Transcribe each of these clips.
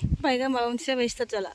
Baiklah mau siapa istirahat jala.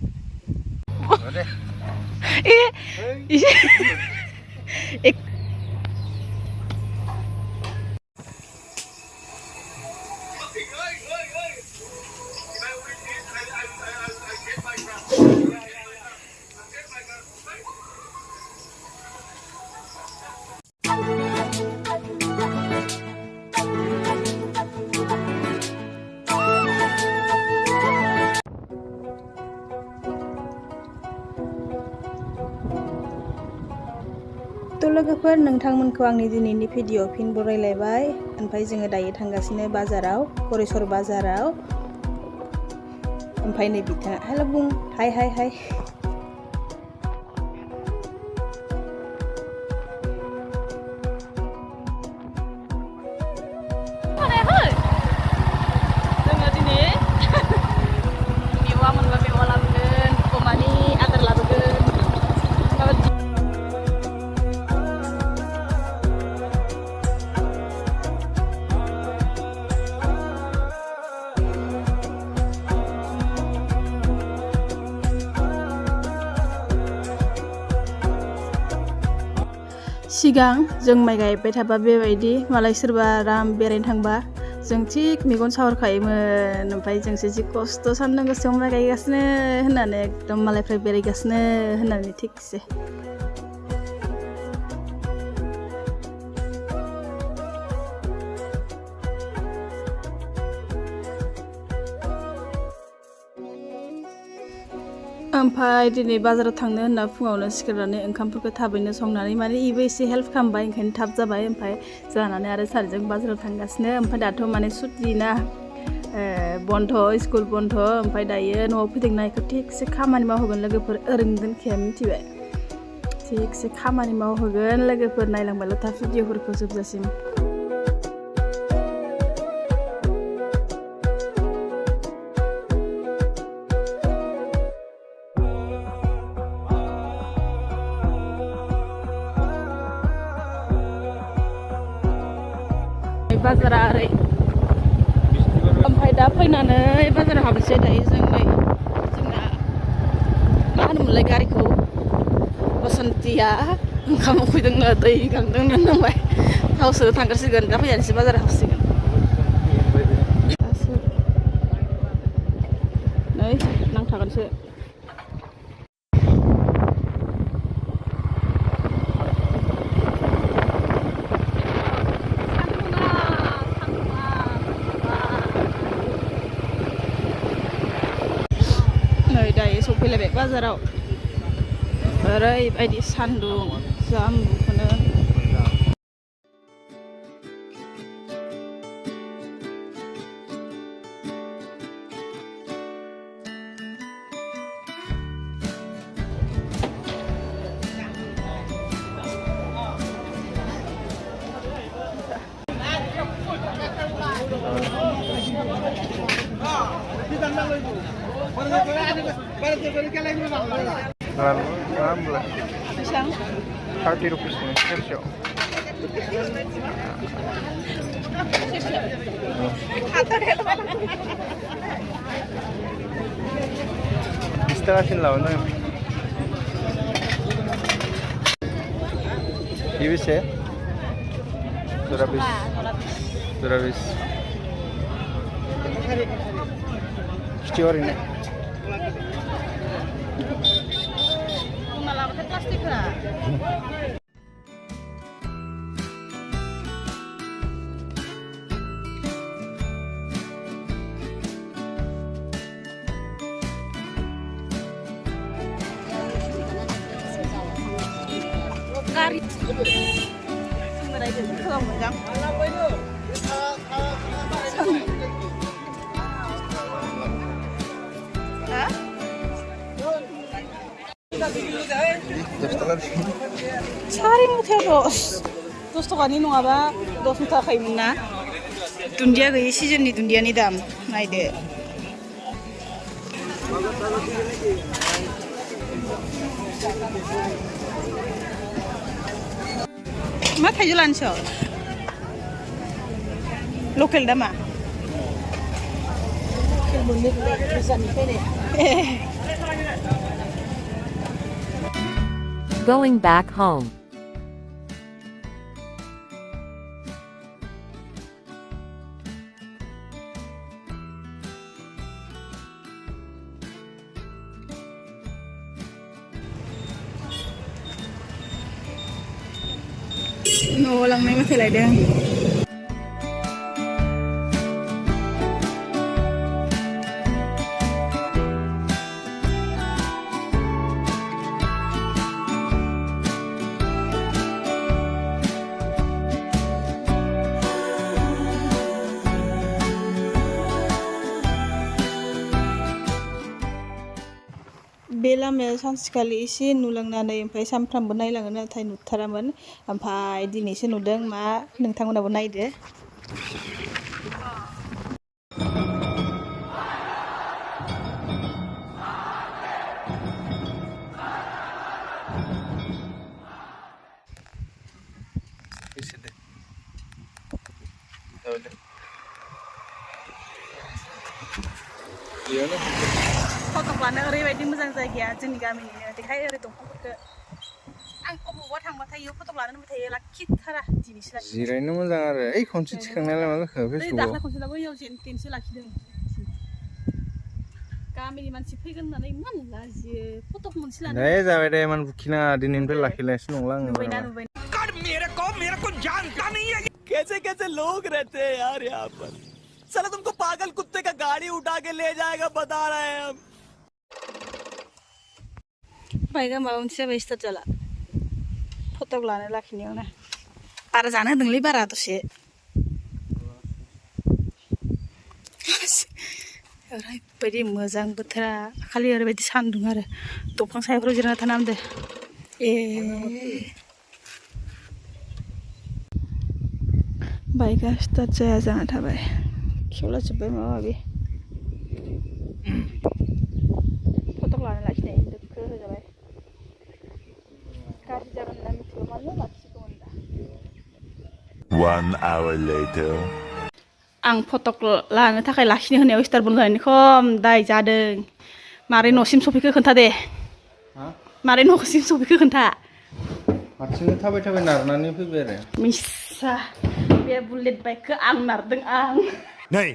लोगोफोर नोंथांमोनखौ आंनि दिनैनि भिडिअ फिन बरायलायबाय ओमफ्राय जोङो दायो थांगासिनो बाजाराव गरेस्वर बाजाराव ओमफ्राय नै बिथाङा हेल' बुं हाय हाय हाय जोङो दिनै मेवा मोनबा मेवा लाबोगोन खमानि आदार लाबोगोन सिगां जों माइ गायबाय थाबा बेबायदि मालाय सोरबा आराम बेरायनो थांबा जों थिग मेगन साहरखायोमोन ओमफ्राय जोंसो जि खस्थ' सान्दुं गोसायाव माइ गायगासिनो होननानै एकदम मालायफ्रा बेरायगासिनो होननानै थिगसे ओमफ्राय दिनै बाजाराव थांनो होनना फुङावनो सिखारनानै ओंखामफोरखौ थाबैनो संनानै माने इबो एसे हेल्प खालामबाय ओंखायनो थाब जाबाय ओमफ्राय जानानै आरो सारजों बाजाराव थांगासिनो ओमफ्राय दाथ' माने सुटि ना बन्ध स्कुल बन्ध ओमफ्राय दायो न'आव फैदोंना इखौ थिगसे खामानि मावहोगोन लोगोफोर ओरैनो दोनखाया मिथिबाय थिगसे खामानि मावहोगोन लोगोफोर नायलांबायल' था भिडिअफोरखौ जोबजासिम बाजारा ओरै ओमफ्राय दा फैनानै बाजाराव हाबनोसै दायो जों नै जोंना मा होनोमोनलाय गारिखौ बसन्तिया ओंखाम उखैदोंनो दै गांदोंनो नांबाय थावसो थांगासिगोन दा फैनानैसो बाजाराव हाबसिगोन नै नांथागोनसो सफैलायबाय बाजाराव ओरैबायदि सान्दुं जाम्बुखौनो Isang? 30 rupees nih, sersyo. Istirahatin lah, no? Ini sih? Surabis. Kecior ini. Malah pakai plastik lah. Kari. Sebenarnya itu kalau macam. Hah? सारी मुथायाव दस टकानि नङाबा 10 मुथा खायोमोन ना दुन्दिया गैयै सिजननि दुन्दियानि दाम नायदो मा थाइजौ लानोसो लकेल दामा Going back home. No lang may masalay din. बे लामाया सानसेखालि एसे नुलांनानै ओमफ्राय सानफ्रामबो नायलाङो नाथाय नुथारामोन ओमफ्राय दिनैसो नुदों मा नोंथांमोनाबो नायदो फटक लानो ओरैबायदि मोजां जायगाया जोंनि गामिनिनो देखाय ओरै दंफांफोरखौ आं अबावबा थांबाथाय इयाव फटक लानो होनबाय थायो लाखिथारा दिनैसो लाखिदों जिरायनो मोजां आरो ओइ खनसे थिखांनायालाय मा जाखो फेसबुकआव दाख्ला खनसेलाबो इयाव जेनथेनसो लाखिदों गामिनि मानसि फैगोन होननानै इमान लाजियो फटक मोनसे लानो दे जाबाय दे इमान बुखिना दिनैनिफ्राय लाखिलायसो नंला आङो नुबायना मेरे को जानता नहीं है कैसे कैसे लोग रहते हैं यार यहाँ पर साला तुमको पागल कुत्ते का गाड़ी उठा के ले जाएगा बता रहे हैं हम बाइका माबा मोनसे जाबाय स्टार्ट जाला फटक लानो लाखिनायावनो बारा जानो होदोंलै बारा दसे ओरैबायदि मोजां बोथोरा खालि ओरैबायदि सान्दुं आरो दंफां सायाफ्राव जिरायना थानो हामदो बाइकआ स्टार्ट जाया जाना थाबाय खेवला जोब्बाय माबा माबि फटक लानो लाखिनाय दोखो होजाबाय गाज्रि जागोन होनना मिथिगौ मानो लाखिगौमोन दा 1 hour later. आं फटक लानो थाखाय लाखिनो होनायाव स्टार बन्द जानायनि खम दाय जादों मारै न'सिम सफैखो खोन्था दे मारै न'सिम सफैखो खोन्था हारसिंनो थाबाय थाबाय नारनानै फैबाय आरो मिसा बे बुलेट बाइकखौ आं नारदों आं नै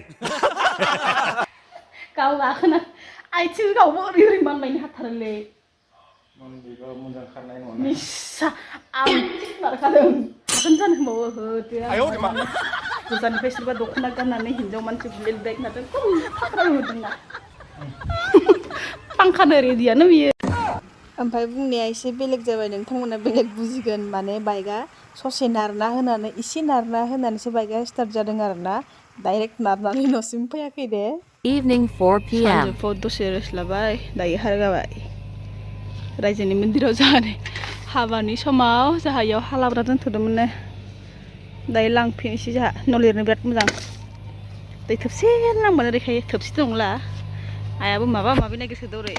गाव गाखोना आथिं गावबो ओरै ओरै मानबायनो हाथारोलै मोजां खारनाय नङा मिसा आं नारखादों हागोन जानो होनबावो होदो गोजाननिफ्राय सोरबा दख'ना गाननानै हिनजाव मानसि बुलेट बाइक नारदों फाख्रा होदोंना फांखानो रेडियानो बियो ओमफ्राय बुंनाया एसे बेलेग जाबाय नोंथांमोना बेलेग बुजिगोन माने बाइकआ ससे नारना होनानै एसे नारना होनानैसो बाइकआ स्टार्ट जादों आरोना डाइरेक्ट नारनानै न'सिम फैयाखै दे Evening 4 p.m. सानजौफुआव दसे रेस्ट लाबाय दायो हारगाबाय रायजोनि मन्दिराव जाहानि हाबानि समाव जाहा इयाव हालाब्रा दोनथ'दोंमोन दायो लांफिनोसै जाहा न' लिरनो बिराद मोजां दै थोबसे लांबानो ओरैखायो थोबसे नंला आइयाबो माबा माबि नागिरसोदो ओरै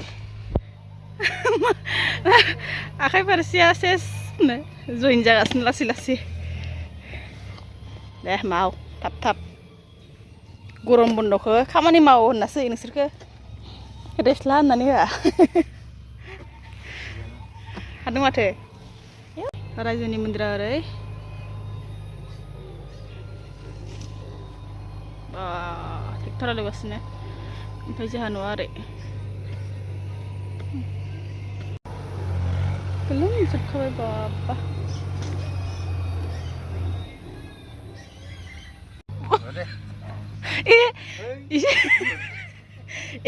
आखाइ फारसेया सेसनो जइन जागासिनो लासै लासै दे माव थाब थाब गरम बन्द'खौ खामानि मावो होननासो नोंसोरखौ रेस्ट ला होननानै होआ हादों माथो रायजोनि मन्दिरा ओरै ट्रेक्टर हालेवगासिनो ओमफ्राय जोंहा न'आ ओरै गोलोमजोबखाबाय बाबा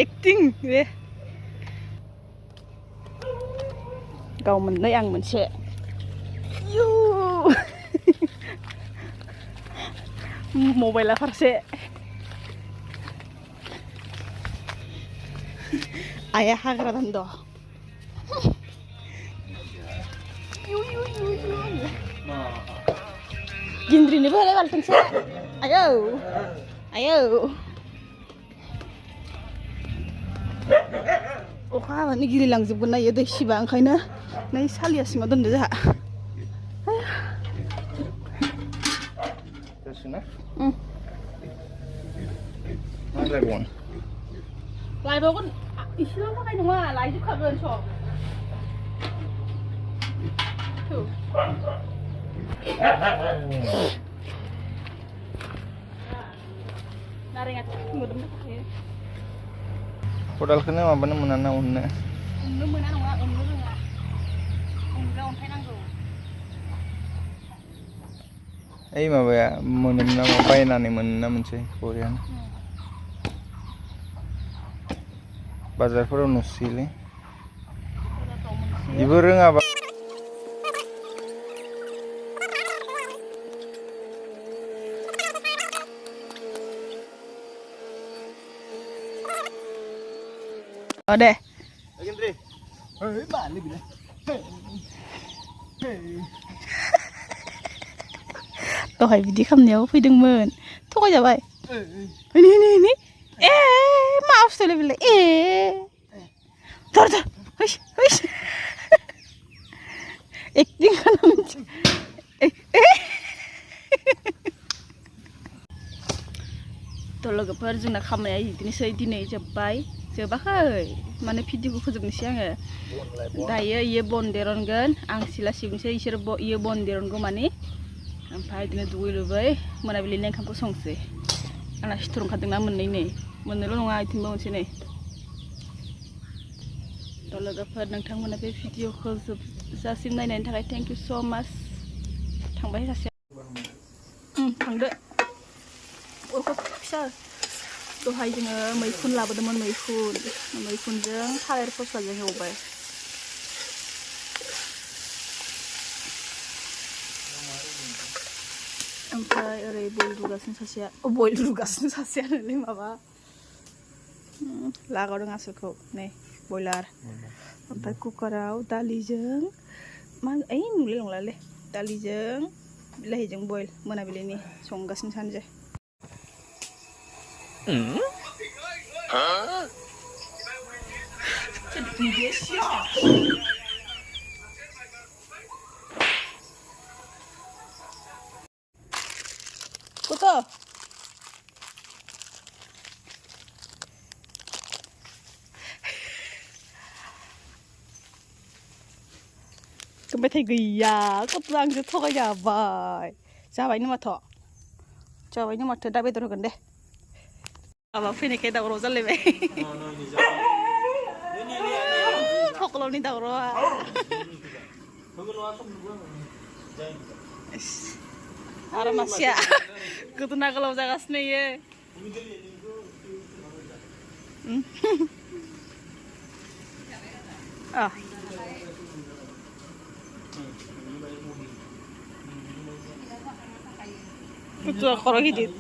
एक्टिं बे गाव मोननै आं मोनसे मबाइला फारसे आइया हाग्रा दान्द गिन्द्रिनोबो होलाय बालथिंसे आयौ आयौ अखा हाबानो गिलिलांजोबगोन ना इयो दै सिबा ओंखायनो नै सालिया सिङाव दोनदो जोंहा जासिगोन ना मा रायलायबावनो 라이브건 이실로 사가이 동아 라이브 카면 쳐. 나랭아 모든 거 해. Kodalkene mabane menana unne. Umno moना नङा umनो रोङा. umनो अन्थाइ नांगौ. Ei mabaya monomen nama bayanane मोनोना मोनसे खरियान. Bazarफोराव नुसैलै. Ibu रोङाबा deh. Dहाय बिदि खालामनायाव फैदोंमोन थगायजाबाय ini मा बुस्थुलै बेलाय tar hush acting खालामनोसै थ' लोगोफोर जोंना खामानिया बिदिनोसै दिनै जोबाखै माने भिडिअखौ फोजोबनोसै आङो दायो इयो बन देरनगोन आं सिला सिबनोसै इसोर इयो बन देरनगौ माने ओमफ्राय बिदिनो दुगै लोबै मोनाबिलिनि ओंखामखौ संसै आंना सिथर ओंखारदोंना मोननैल' नङा इथिंबो मोनसे नै थ' लोगोफोर नोंथांमोना बे भिडिअखौ जोबजासिम नायनायनि थाखाय थेंक इउ स' माच थांबाय सासे थांदो अरखौ फिसा दहाय जोङो मैखुन लाबोदोंमोन मैखुनजों थालिर फस्लाजों एवबाय ओमफ्राय ओरै बयल रुगासिनो सासेयानोलै माबा लागावदों आसलखौ नै बयलार ओमफ्राय कुकाराव दालिजों मा नुलाय नंलालै दालिजों बिलाहिजों बयल मोनाबिलिनि संगासिनो सानैजों Kuto. Kebetulan gaya, kau pulang ke thok aja bay. Siapa ini mata? Siapa ini mata? Dah betul kan deh. Apa ini kayak dah rozal lebe. Thok lo ni dah roh. Ara masya, kutu nak kalau jagas nih ye. Ah. Kutu aku orang hidit.